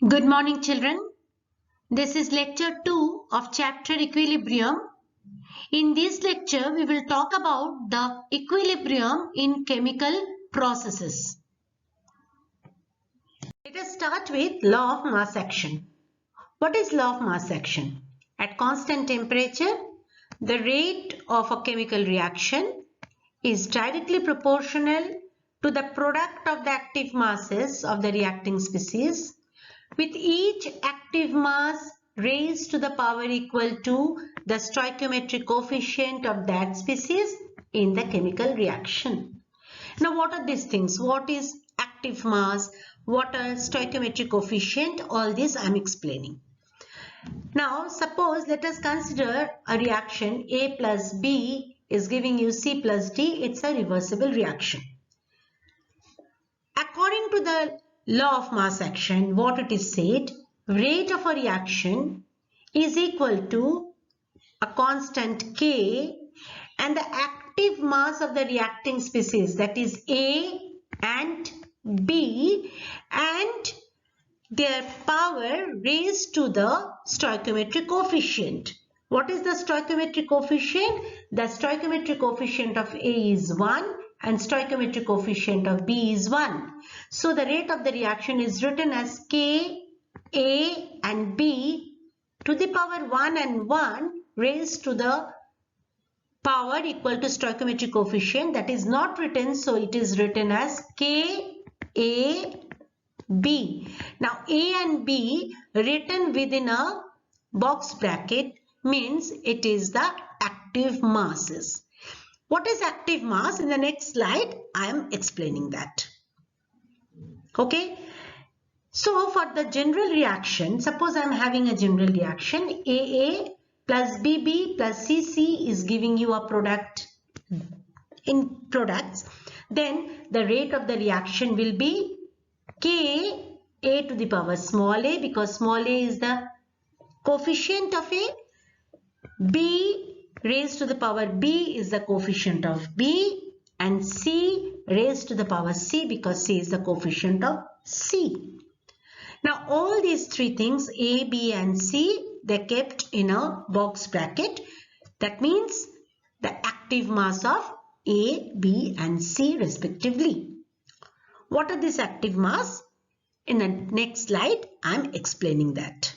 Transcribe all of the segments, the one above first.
Good morning, children. This is lecture 2 of chapter Equilibrium. In this lecture, we will talk about the equilibrium in chemical processes. Let us start with law of mass action. What is law of mass action? At constant temperature, the rate of a chemical reaction is directly proportional to the product of the active masses of the reacting species, with each active mass raised to the power equal to the stoichiometric coefficient of that species in the chemical reaction. Now, what are these things? What is active mass? What are stoichiometric coefficient? All this I am explaining. Now, suppose let us consider a reaction A plus B is giving you C plus D. It's a reversible reaction. According to the law of mass action, what it is said, rate of a reaction is equal to a constant K and the active mass of the reacting species, that is A and B, and their power raised to the stoichiometric coefficient. What is the stoichiometric coefficient? The stoichiometric coefficient of A is 1 and stoichiometric coefficient of B is 1. So the rate of the reaction is written as K, A and B to the power 1 and 1 raised to the power equal to stoichiometric coefficient. That is not written, so it is written as K, A, B. Now A and B written within a box bracket means it is the active masses. What is active mass? In the next slide, I am explaining that. Okay. So for the general reaction, suppose I am having a general reaction, AA plus BB plus CC is giving you a product in products. Then the rate of the reaction will be K, A to the power small a, because small a is the coefficient of A. B raised to the power B is the coefficient of B, and C raised to the power C because C is the coefficient of C. Now all these three things A, B and C, they are kept in a box bracket. That means the active mass of A, B and C respectively. What are this active mass? In the next slide, I am explaining that.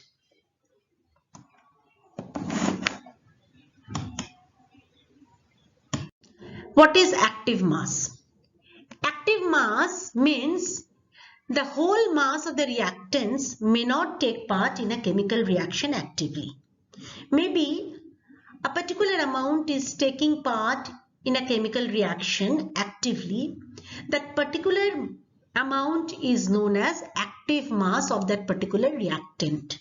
What is active mass? Active mass means the whole mass of the reactants may not take part in a chemical reaction actively. Maybe a particular amount is taking part in a chemical reaction actively. That particular amount is known as active mass of that particular reactant.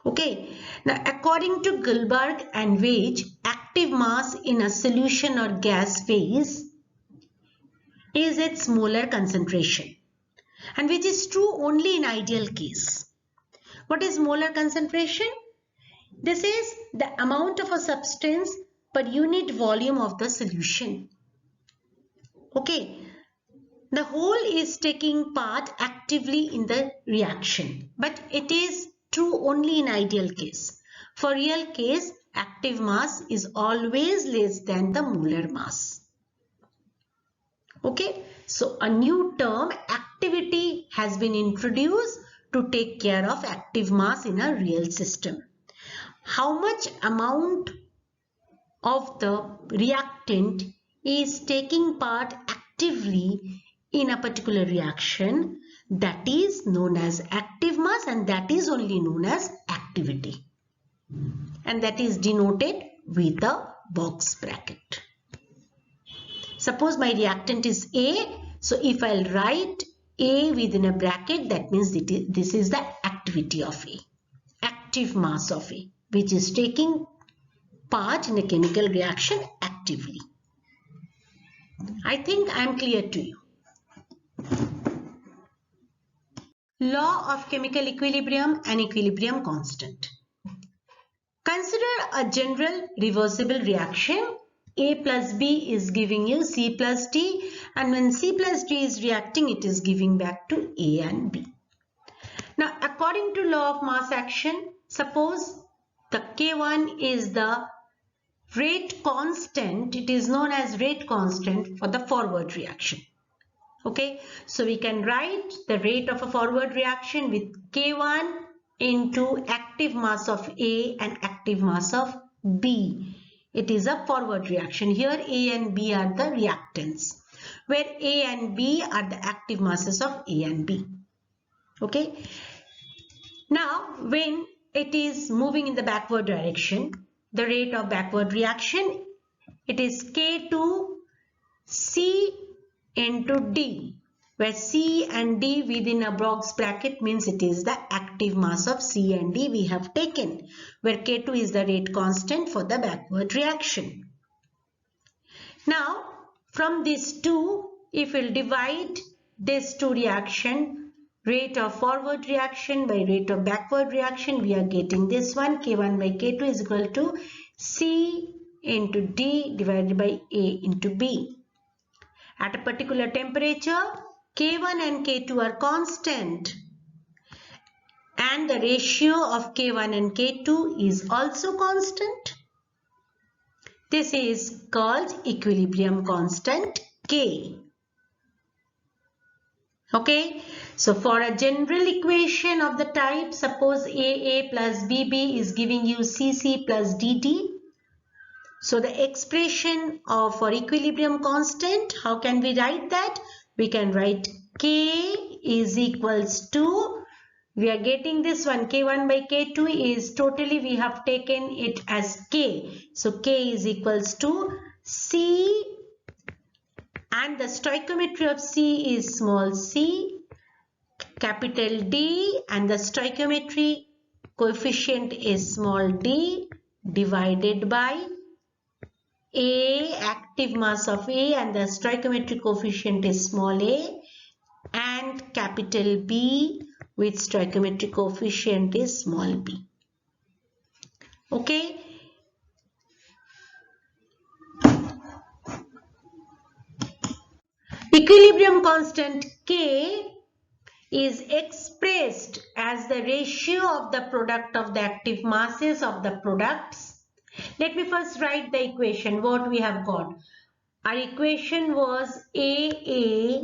Okay, now according to Gilbert and Veitch, active mass in a solution or gas phase is its molar concentration, and which is true only in ideal case. What is molar concentration? This is the amount of a substance per unit volume of the solution. Okay, the whole is taking part actively in the reaction, but it is true only in ideal case. For real case, active mass is always less than the molar mass. Okay, so a new term, activity, has been introduced to take care of active mass in a real system. How much amount of the reactant is taking part actively in a particular reaction, that is known as active mass, and that is only known as activity, and that is denoted with a box bracket. Suppose my reactant is A, so if I'll write A within a bracket, that means this is the activity of A, active mass of A, which is taking part in a chemical reaction actively. I think I am clear to you. Law of chemical equilibrium and equilibrium constant. Consider a general reversible reaction. A plus B is giving you C plus D, and when C plus D is reacting, it is giving back to A and B. according to law of mass action, suppose the K1 is the rate constant. It is known as rate constant for the forward reaction. Okay, so we can write the rate of a forward reaction with K1 into active mass of A and active mass of B. It is a forward reaction. Here A and B are the reactants, where A and B are the active masses of A and B. Okay. Now, when it is moving in the backward direction, the rate of backward reaction, it is K2 C into D, where C and D within a box bracket means it is the active mass of C and D we have taken, where K2 is the rate constant for the backward reaction. Now, from these two, if we'll divide these two reaction, rate of forward reaction by rate of backward reaction, we are getting this one, K1 by K2 is equal to C into D divided by A into B. At a particular temperature, K1 and K2 are constant, and the ratio of K1 and K2 is also constant. This is called equilibrium constant K. Okay, so for a general equation of the type, suppose AA plus BB is giving you CC plus DD. So the expression for equilibrium constant, how can we write that? We can write K is equals to, we are getting this one, K1 by K2 is totally, we have taken it as K. So K is equals to C, and the stoichiometry of C is small c, capital D, and the stoichiometry coefficient is small d, divided by A, active mass of A, and the stoichiometric coefficient is small a, and capital B with stoichiometric coefficient is small b. Okay. Equilibrium constant K is expressed as the ratio of the product of the active masses of the products. Let me first write the equation, what we have got. Our equation was AA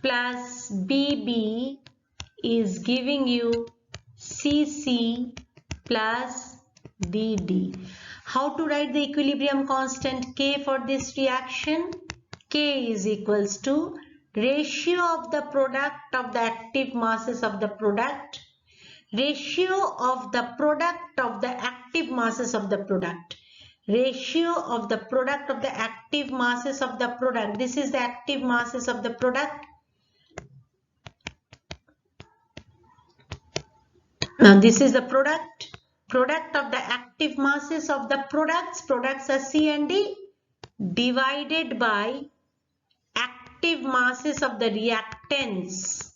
plus BB is giving you CC plus DD. How to write the equilibrium constant K for this reaction? K is equals to ratio of the product of the active masses of the product, ratio of the product of the active masses of the product, ratio of the product of the active masses of the product. This is the active masses of the product. Now this is the product of the active masses of the products are C and D, divided by active masses of the reactants.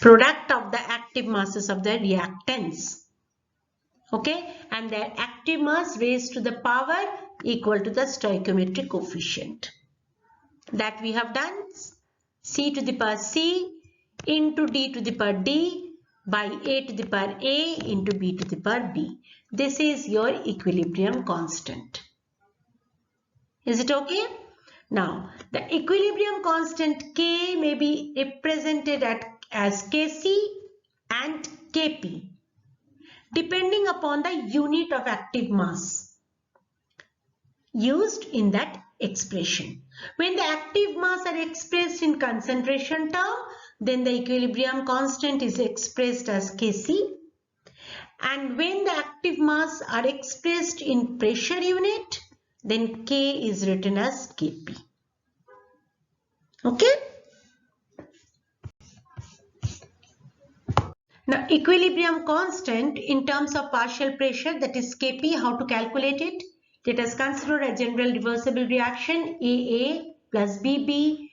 Product of the active masses of the reactants. Okay, and their active mass raised to the power equal to the stoichiometric coefficient. That we have done. C to the power C into D to the power D by A to the power A into B to the power B. This is your equilibrium constant. Is it okay? Now, the equilibrium constant K may be represented as Kc and Kp, depending upon the unit of active mass used in that expression. When the active mass are expressed in concentration term, then the equilibrium constant is expressed as Kc, and when the active mass are expressed in pressure unit, then K is written as Kp. Okay? Now, equilibrium constant in terms of partial pressure, that is Kp, how to calculate it? Let us consider a general reversible reaction. AA plus BB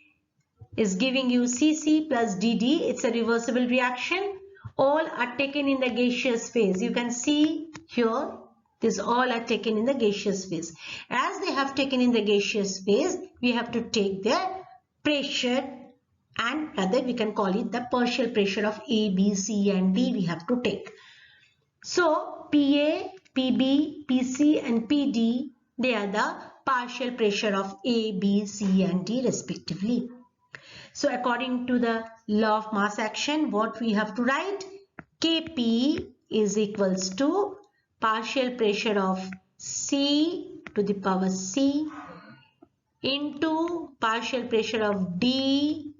is giving you CC plus DD. It's a reversible reaction. All are taken in the gaseous phase. You can see here, these all are taken in the gaseous phase. As they have taken in the gaseous phase, we have to take their pressure, and rather we can call it the partial pressure of A, B, C and D we have to take. So PA, PB, PC and PD, they are the partial pressure of A, B, C and D respectively. So according to the law of mass action, what we have to write? Kp is equals to partial pressure of C to the power C into partial pressure of D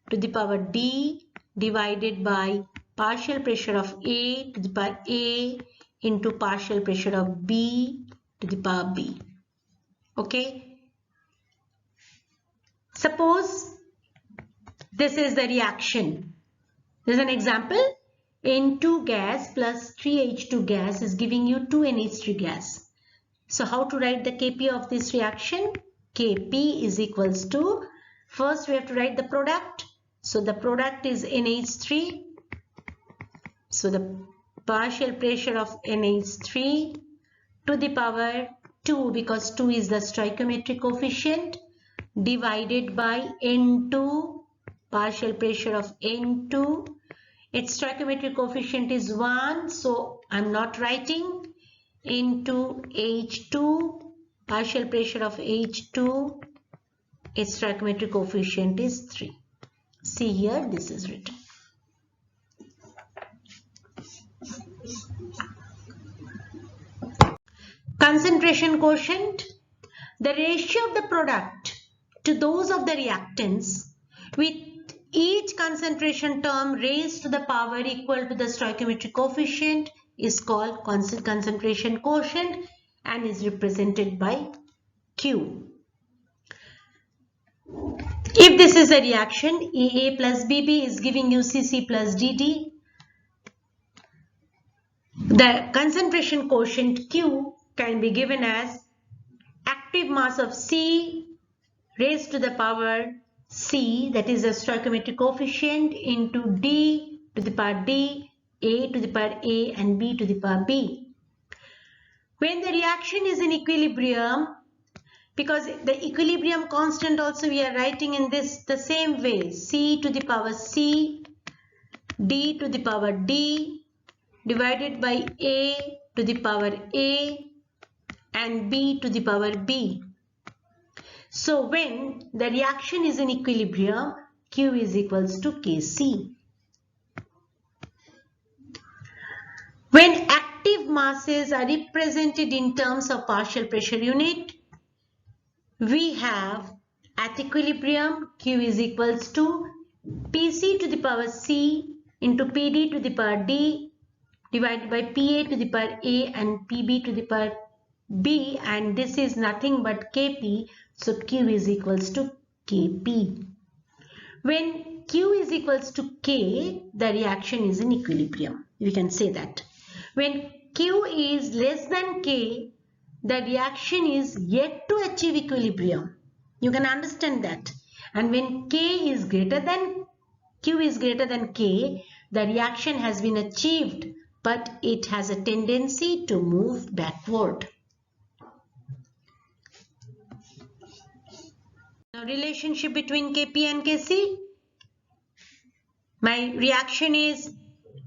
to the power D divided by partial pressure of A to the power A into partial pressure of B to the power B. Okay. Suppose this is the reaction. There's an example. N2 gas plus 3H2 gas is giving you 2NH3 gas. So how to write the Kp of this reaction? Kp is equals to, first we have to write the product. So the product is NH3. So the partial pressure of NH3 to the power 2, because 2 is the stoichiometric coefficient, divided by N2, partial pressure of N2. Its stoichiometric coefficient is 1, so I'm not writing, into H2, partial pressure of H2, its stoichiometric coefficient is 3. See here, this is written. Concentration quotient, the ratio of the product to those of the reactants with each concentration term raised to the power equal to the stoichiometric coefficient is called concentration quotient and is represented by Q. If this is a reaction, AA plus BB is giving you CC plus DD. The concentration quotient Q can be given as active mass of C raised to the power C, that is a stoichiometric coefficient, into D to the power D, A to the power A and B to the power B. When the reaction is in equilibrium, because the equilibrium constant also we are writing in this the same way, C to the power C, D to the power D divided by A to the power A and B to the power B. So when the reaction is in equilibrium, Q is equals to Kc. When active masses are represented in terms of partial pressure unit, we have at equilibrium Q is equals to Pc to the power C into Pd to the power D divided by Pa to the power A and Pb to the power B, and this is nothing but Kp, so Q is equals to Kp. When Q is equals to K, the reaction is in equilibrium. We can say that. When Q is less than K, the reaction is yet to achieve equilibrium. You can understand that. And when K is greater than Q is greater than K, the reaction has been achieved, but it has a tendency to move backward. Now, relationship between Kp and Kc. My reaction is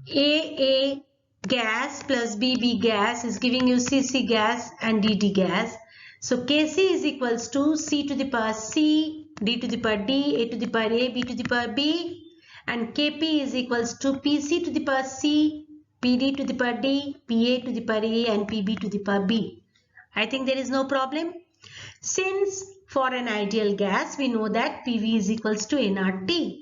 AA gas plus BB gas is giving you CC gas and DD gas. So Kc is equals to C to the power C, D to the power D, A to the power A, B to the power B, and Kp is equals to Pc to the power C, Pd to the power D, Pa to the power A and Pb to the power B. I think there is no problem. Since for an ideal gas, we know that PV is equals to nRT.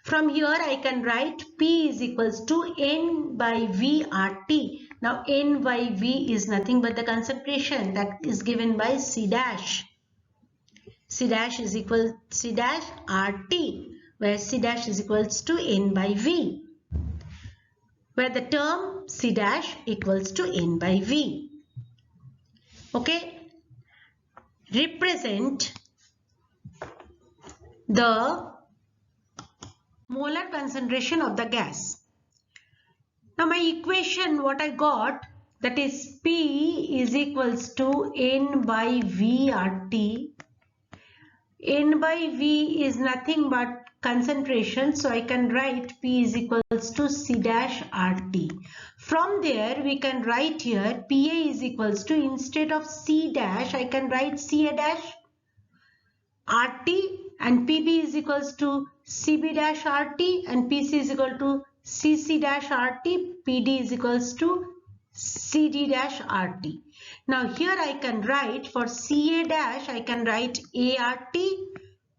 From here, I can write P is equals to N by V RT. Now, N by V is nothing but the concentration that is given by C dash. C dash is equal to C dash RT, where C dash is equals to N by V, where the term C dash equals to N by V. Okay. Represent the molar concentration of the gas. Now my equation what I got, that is P is equals to N by V RT. N by V is nothing but concentration, so I can write P is equals to C dash RT. From there we can write here PA is equals to, instead of C dash I can write CA dash RT, and PB is equals to CB dash RT, and PC is equal to CC dash RT, PD is equals to CD dash RT. Now here I can write for CA dash, I can write ART,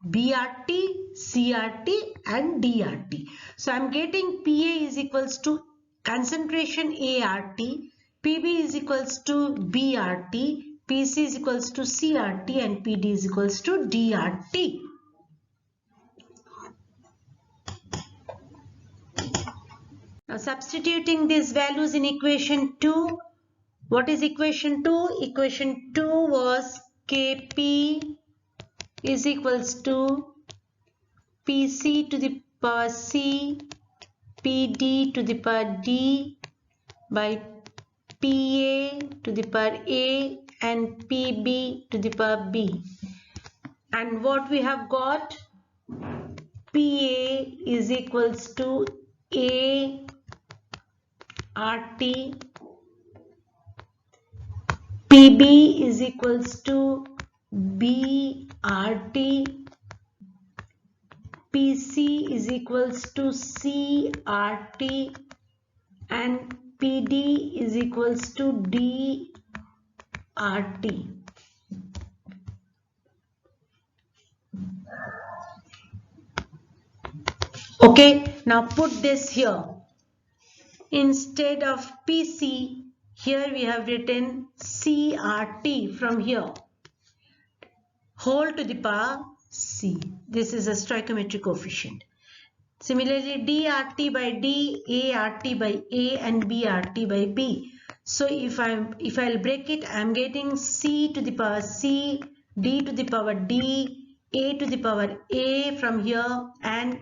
BRT, CRT and DRT. So I am getting PA is equals to concentration ART, PB is equals to BRT, PC is equals to CRT and PD is equals to DRT. Now substituting these values in equation 2, what is equation 2? Equation 2 was Kp is equals to Pc to the power C, Pd to the power D by Pa to the power A and Pb to the power B. And what we have got? Pa is equals to A RT, PB is equals to B RT, PC is equals to C RT and PD is equals to D RT. Okay, now put this here. Instead of PC, here we have written CRT from here, whole to the power C. This is a stoichiometric coefficient. Similarly, DRT by D, ART by A and BRT by B. So if I'll break it, I'm getting C to the power C, D to the power D, A to the power A from here and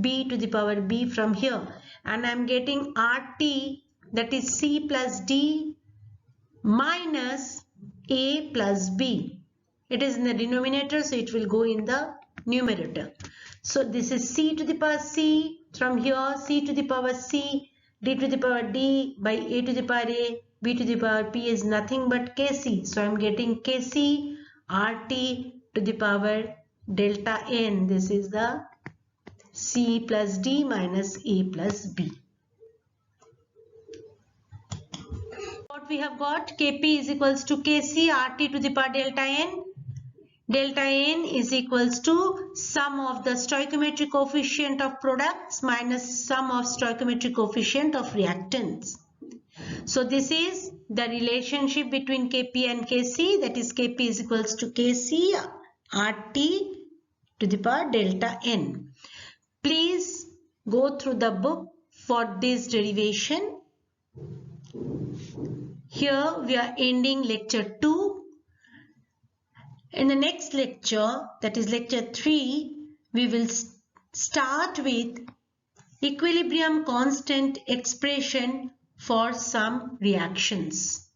B to the power B from here. And I'm getting RT, that is C plus D minus A plus B. It is in the denominator, so it will go in the numerator. So this is C to the power C from here, C to the power C, D to the power D by A to the power A, B to the power P is nothing but Kc. So I am getting Kc RT to the power delta N. This is the C plus D minus A plus B. What we have got? Kp is equals to Kc RT to the power delta N. Delta N is equals to sum of the stoichiometric coefficient of products minus sum of stoichiometric coefficient of reactants. So this is the relationship between Kp and Kc, that is Kp is equals to Kc RT to the power delta N. Please go through the book for this derivation. Here we are ending lecture 2. In the next lecture, that is lecture 3, we will start with equilibrium constant expression for some reactions.